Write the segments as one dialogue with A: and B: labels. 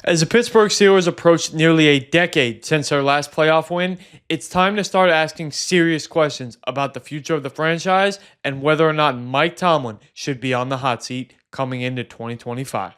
A: As the Pittsburgh Steelers approach nearly a decade since their last playoff win, it's time to start asking serious questions about the future of the franchise and whether or not Mike Tomlin should be on the hot seat coming into 2025.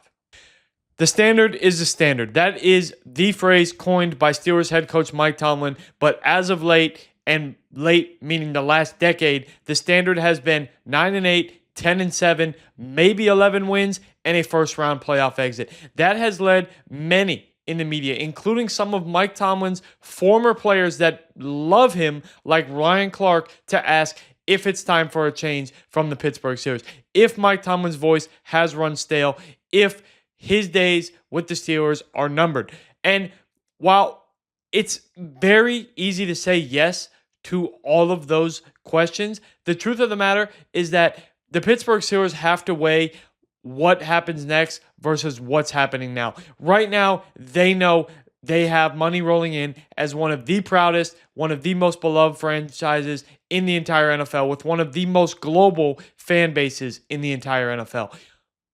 A: The standard is the standard. That is the phrase coined by Steelers head coach Mike Tomlin, but as of late, and late meaning the last decade, the standard has been 9-8, 10-7, maybe 11 wins, and a first-round playoff exit. That has led many in the media, including some of Mike Tomlin's former players that love him, like Ryan Clark, to ask if it's time for a change from the Pittsburgh Steelers. If Mike Tomlin's voice has run stale, if his days with the Steelers are numbered. And while it's very easy to say yes to all of those questions, the truth of the matter is that the Pittsburgh Steelers have to weigh what happens next versus what's happening now. Right now, they know they have money rolling in as one of the proudest, one of the most beloved franchises in the entire NFL, with one of the most global fan bases in the entire NFL.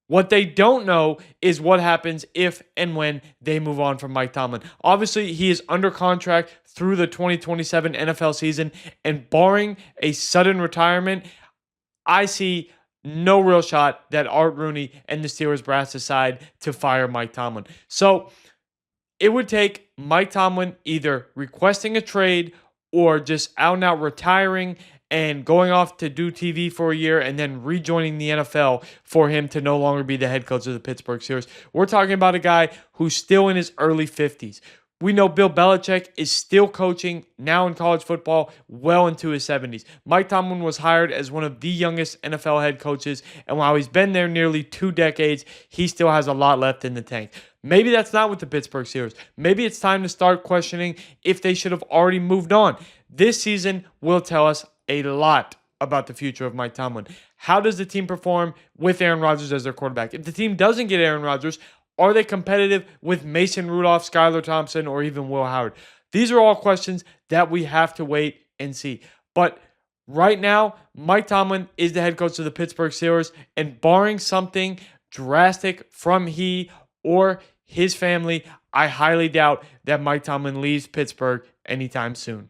A: What they don't know is what happens if and when they move on from Mike Tomlin. Obviously, he is under contract through the 2027 NFL season, and barring a sudden retirement, I see no real shot that Art Rooney and the Steelers brass decide to fire Mike Tomlin. So it would take Mike Tomlin either requesting a trade or just out and out retiring and going off to do TV for a year and then rejoining the NFL for him to no longer be the head coach of the Pittsburgh Steelers. We're talking about a guy who's still in his early 50s. We know Bill Belichick is still coaching now in college football well into his 70s. Mike Tomlin was hired as one of the youngest NFL head coaches, and while he's been there nearly 2 decades, he still has a lot left in the tank. Maybe that's not with the Pittsburgh Steelers. Maybe it's time to start questioning if they should have already moved on. This season will tell us a lot about the future of Mike Tomlin. How does the team perform with Aaron Rodgers as their quarterback? If the team doesn't get Aaron Rodgers, are they competitive with Mason Rudolph, Skylar Thompson, or even Will Howard? These are all questions that we have to wait and see. But right now, Mike Tomlin is the head coach of the Pittsburgh Steelers, and barring something drastic from he or his family, I highly doubt that Mike Tomlin leaves Pittsburgh anytime soon.